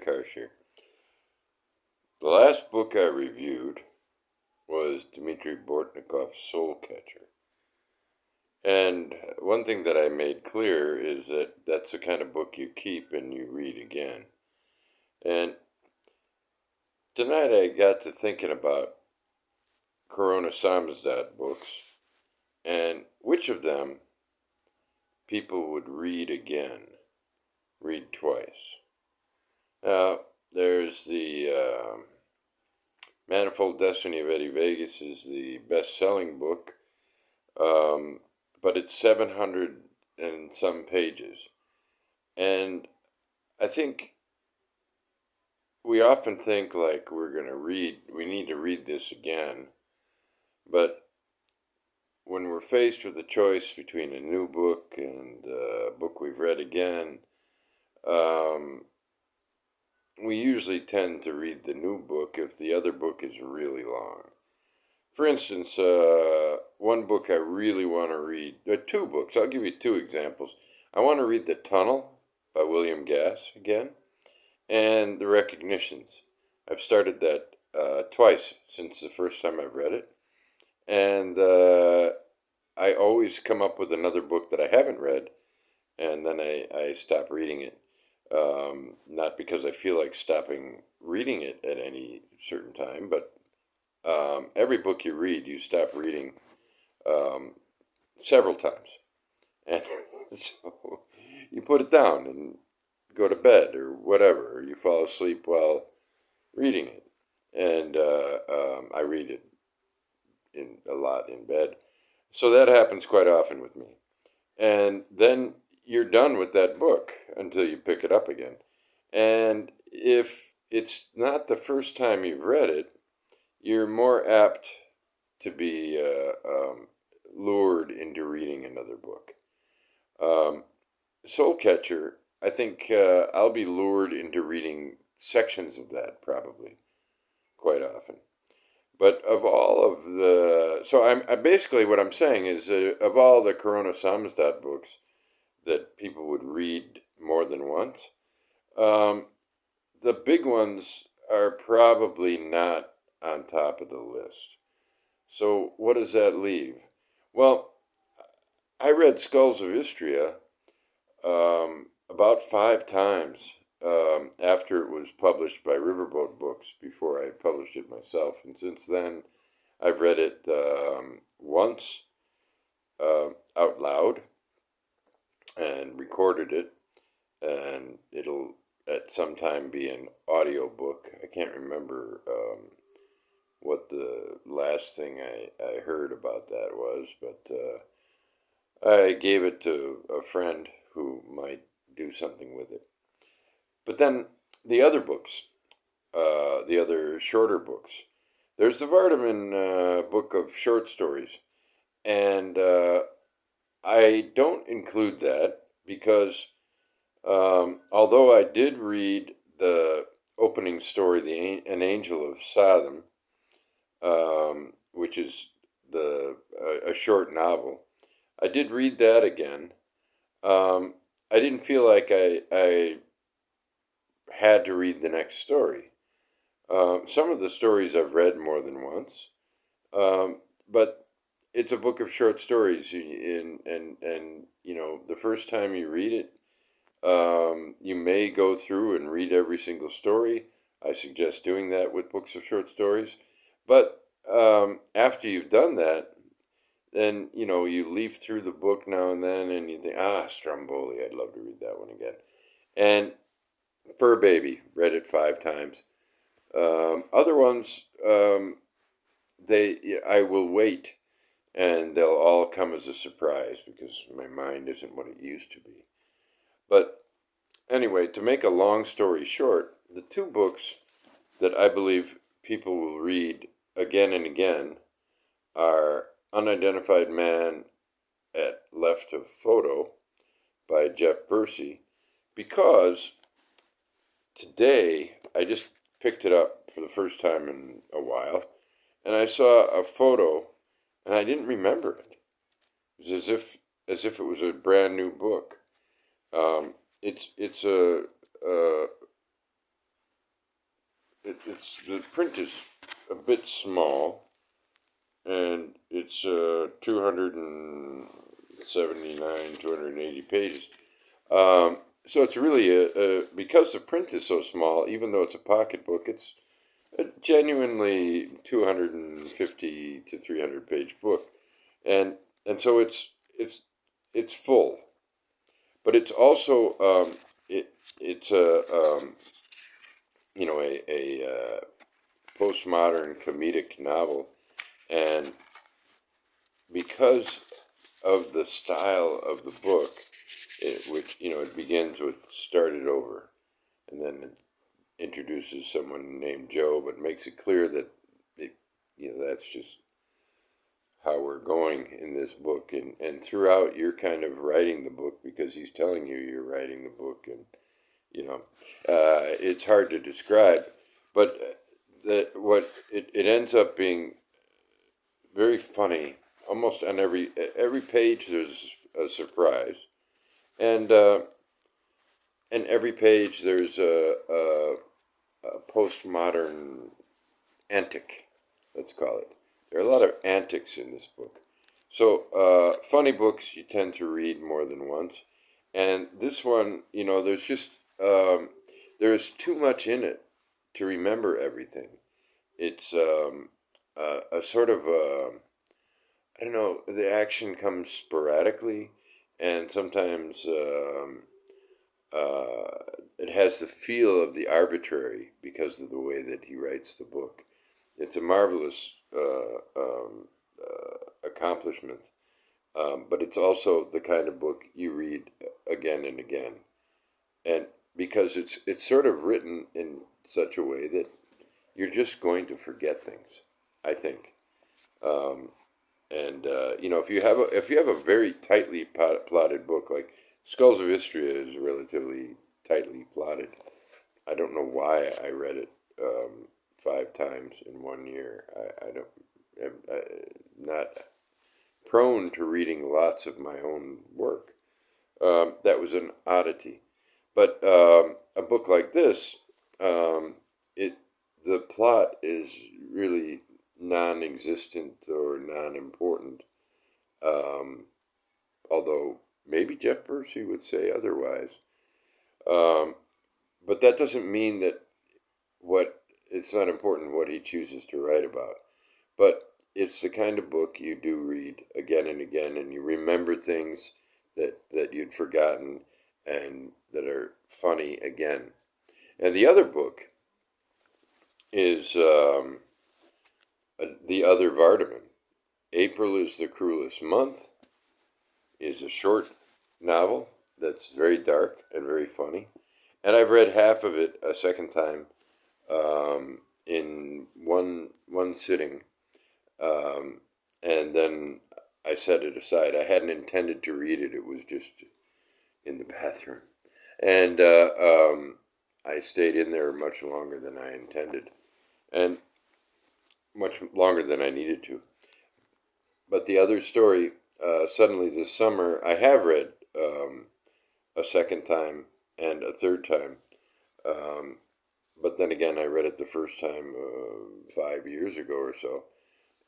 Eric Harsh here. The last book I reviewed was Dmitry Bortnikov's Soul Catcher. And one thing that I made clear is that that's the kind of book you keep and you read again. And tonight I got to thinking about Corona Samizdat books and which of them people would read again, read twice. Now, there's the Manifold Destiny of Eddie Vegas is the best-selling book, but it's 700 and some pages. And I think we often think like we need to read this again, but when we're faced with a choice between a new book and a book we've read again, we usually tend to read the new book if the other book is really long. For instance, one book I really want to read, two books, I'll give you two examples. I want to read The Tunnel by William Gass again, and The Recognitions. I've started that twice since the first time I've read it, and I always come up with another book that I haven't read, and then I stop reading it. Not because I feel like stopping reading it at any certain time, but every book you read, you stop reading several times. And so you put it down and go to bed or whatever, or you fall asleep while reading it. And I read it a lot in bed. So that happens quite often with me. And then you're done with that book until you pick it up again. And if it's not the first time you've read it, you're more apt to be lured into reading another book. Soul Catcher, I think I'll be lured into reading sections of that probably quite often. But of all of so I basically what I'm saying is of all the Corona Samizdat books that people would read more than once, the big ones are probably not on top of the list. So what does that leave? Well, I read Skulls of Istria about 5 times after it was published by Riverboat Books before I published it myself. And since then, I've read it once out loud and recorded it, and it'll at some time be an audio book. I can't remember what the last thing I heard about that was, but I gave it to a friend who might do something with it. But then the other books, the other shorter books, there's the Vardeman book of short stories, and I don't include that because although I did read the opening story, An Angel of Sodom, which is a short novel, I did read that again. I didn't feel like I had to read the next story. Some of the stories I've read more than once, but it's a book of short stories, and you know, the first time you read it, you may go through and read every single story. I suggest doing that with books of short stories. But after you've done that, then, you know, you leaf through the book now and then and you think, Stromboli, I'd love to read that one again. And Fur Baby, read it 5 times. Other ones, I will wait, and they'll all come as a surprise because my mind isn't what it used to be. But anyway, to make a long story short, the 2 books that I believe people will read again and again are Unidentified Man at Left of Photo by Jeff Bursey, because today I just picked it up for the first time in a while, and I saw a photo, and I didn't remember it. It was as if it was a brand new book. It's the print is a bit small, and it's 279, 280 pages. So it's really because the print is so small, even though it's a pocketbook, it's a genuinely 250 to 300 page book, and so it's full, but it's also it's a a postmodern comedic novel, and because of the style of the book, which it begins with "started over," and then it introduces someone named Joe, but makes it clear that that's just how we're going in this book, and throughout you're kind of writing the book because he's telling you you're writing the book, and it's hard to describe, but what it ends up being very funny. Almost on every page there's a surprise, and every page there's a postmodern antic, let's call it. There are a lot of antics in this book. So funny books you tend to read more than once, and this one, there's too much in it to remember everything. It's a sort of I don't know. The action comes sporadically, and sometimes it has the feel of the arbitrary because of the way that he writes the book. It's a marvelous accomplishment, but it's also the kind of book you read again and again, and because it's sort of written in such a way that you're just going to forget things, I think. And if you have a very tightly plotted book, like Skulls of Istria is relatively tightly plotted. I don't know why I read it 5 times in one year. I'm not prone to reading lots of my own work. That was an oddity. But a book like this, the plot is really non-existent or non-important. Although maybe Jeff Bursey would say otherwise. But that doesn't mean that it's not important what he chooses to write about. But it's the kind of book you do read again and again, and you remember things that you'd forgotten and that are funny again. And the other book is The Other Vardeman. April is the Cruelest Month is a short novel that's very dark and very funny. And I've read half of it a second time in one sitting. And then I set it aside. I hadn't intended to read it. It was just in the bathroom. And I stayed in there much longer than I intended. And much longer than I needed to. But the other story, suddenly this summer, I have read a second time and a third time. But then again, I read it the first time 5 years ago or so.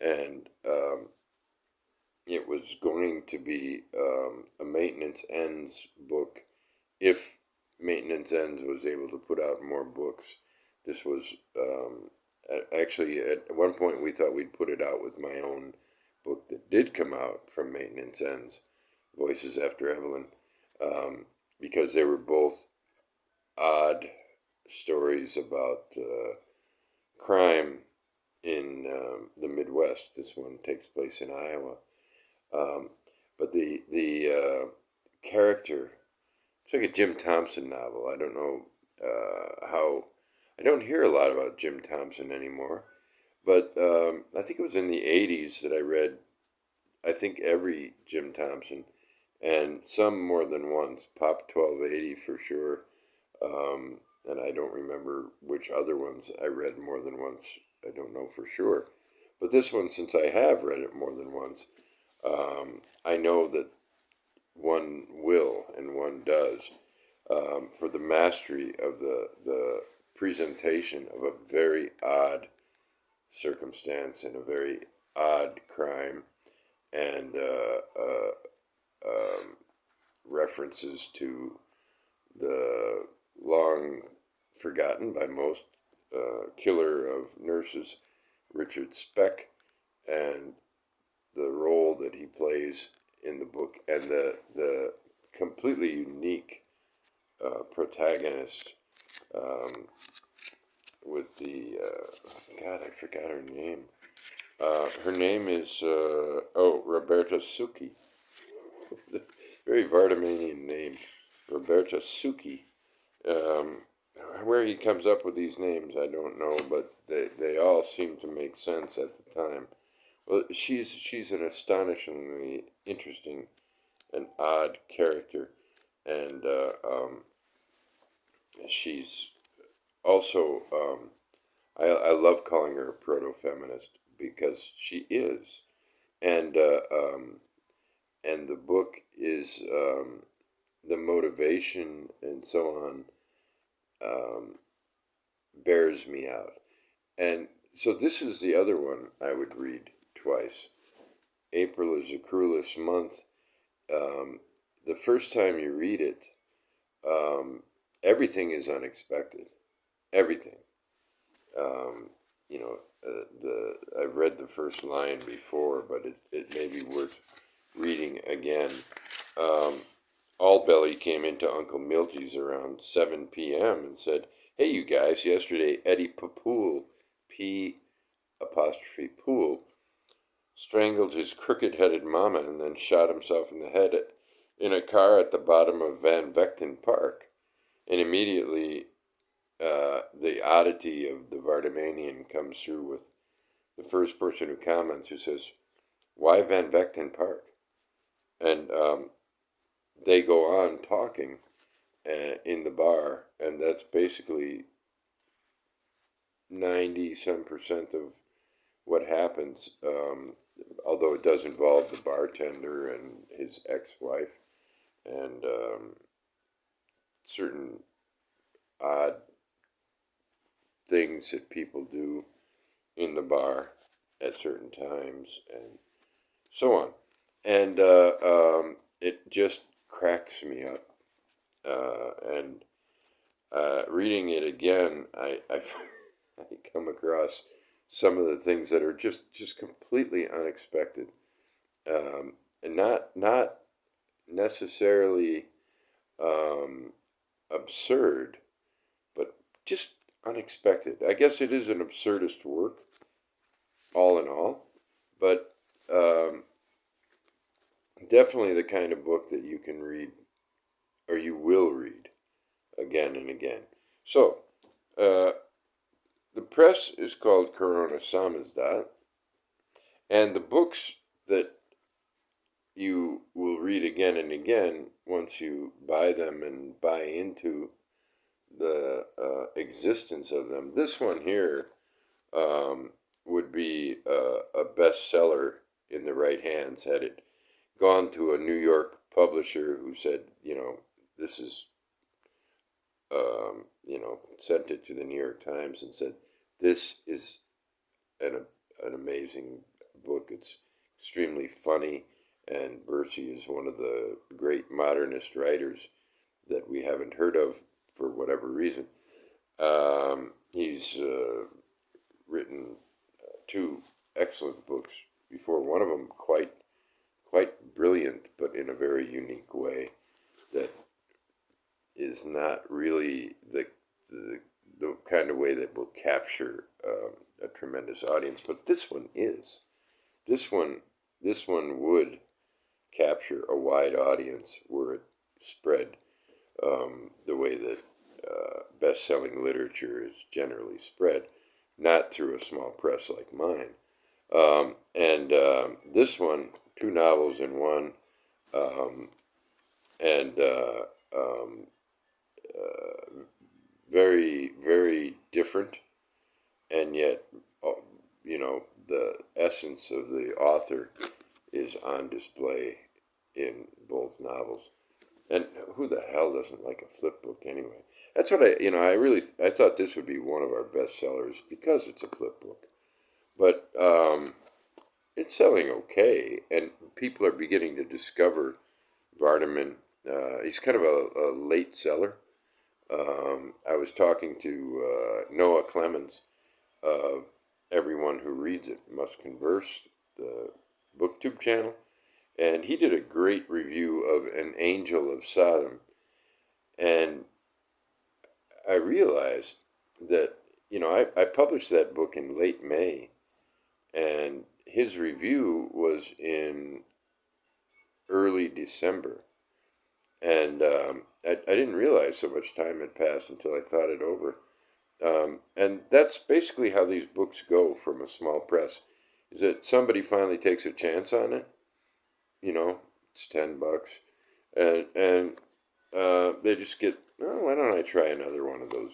And it was going to be a Maintenance Ends book. If Maintenance Ends was able to put out more books, this was actually at one point we thought we'd put it out with my own book that did come out from Maintenance Ends, Voices After Evelyn, because they were both odd stories about crime in the Midwest. This one takes place in Iowa. But the character, it's like a Jim Thompson novel. I don't know how, I don't hear a lot about Jim Thompson anymore, but I think it was in the 80s that I read, I think, every Jim Thompson, and some more than once. Pop 1280 for sure, and I don't remember which other ones I read more than once. I don't know for sure. But this one, since I have read it more than once, I know that one will and one does, for the mastery of the presentation of a very odd circumstance and a very odd crime, and references to the long forgotten by most killer of nurses, Richard Speck, and the role that he plays in the book, and the completely unique protagonist with the God, I forgot her name. Her name is Roberta Suki. Very Vardemanian name, Roberta Suki. Where he comes up with these names, I don't know, but they all seem to make sense at the time. Well, she's an astonishingly interesting and odd character, and she's also I love calling her a proto-feminist because she is, and and the book is the motivation and so on bears me out, and so this is the other one I would read twice. April is the cruelest month. The first time you read it, everything is unexpected. Everything. You know, I've read the first line before, but it may be worth reading again. Allbelly came into Uncle Milty's around 7 p.m. and said, "Hey, you guys, yesterday Eddie Papool, P apostrophe Pool, strangled his crooked-headed mama and then shot himself in the head in a car at the bottom of Van Vechten Park." And immediately the oddity of the Vardemanian comes through with the first person who comments, who says, "Why Van Vechten Park?" And they go on talking in the bar, and that's basically 90% of what happens, although it does involve the bartender and his ex-wife, and certain odd things that people do in the bar at certain times, and so on. And it just cracks me up. And reading it again, I come across some of the things that are just completely unexpected, and not necessarily absurd, but just unexpected. I guess it is an absurdist work, all in all, but definitely the kind of book that you can read, or you will read, again and again. So, the press is called Corona Samizdat, and the books that you will read again and again once you buy them and buy into the existence of them. This one here would be a bestseller in the right hands had it gone to a New York publisher who said, this is, sent it to the New York Times and said, this is an amazing book. It's extremely funny, and Bursey is one of the great modernist writers that we haven't heard of for whatever reason. He's written two excellent books before, one of them quite brilliant, but in a very unique way that is not really the kind of way that will capture a tremendous audience. But this one is. This one would capture a wide audience were it spread the way that best-selling literature is generally spread, not through a small press like mine. And this one, two novels in one, and very, very different, and yet, the essence of the author is on display in both novels. And who the hell doesn't like a flip book anyway? That's what I thought this would be one of our best sellers because it's a flip book. But it's selling okay, and people are beginning to discover Vardeman. He's kind of a late seller. I was talking to Noah Clemens of Everyone Who Reads It Must Converse, the BookTube channel, and he did a great review of An Angel of Sodom. And I realized that, I published that book in late May, and his review was in early December. And I didn't realize so much time had passed until I thought it over. And that's basically how these books go from a small press, is that somebody finally takes a chance on it. It's $10, and they just get, oh, why don't I try another one of those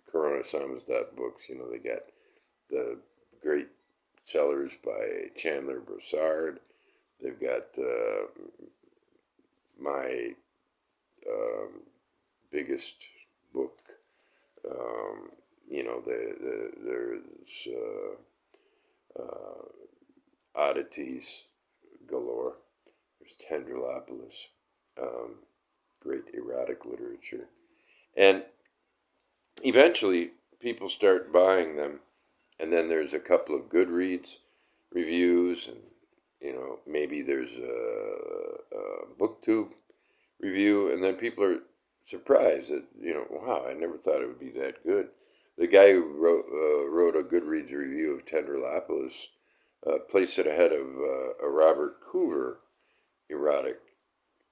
Corona samizdat books? They got the great sellers by Chandler Broussard. They've got my biggest book. There's oddities galore. There's Tendrolopolis, great erotic literature. And eventually people start buying them, and then there's a couple of Goodreads reviews, and maybe there's a BookTube review, and then people are surprised that wow, I never thought it would be that good. The guy who wrote a Goodreads review of Tendrolopolis placed it ahead of a Robert Hoover erotic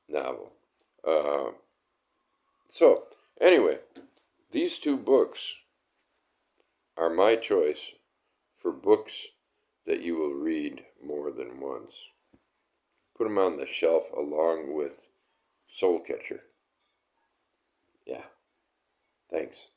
novel. Uh, so anyway, these two books are my choice for books that you will read more than once. Put them on the shelf along with Soul Catcher. Yeah, thanks.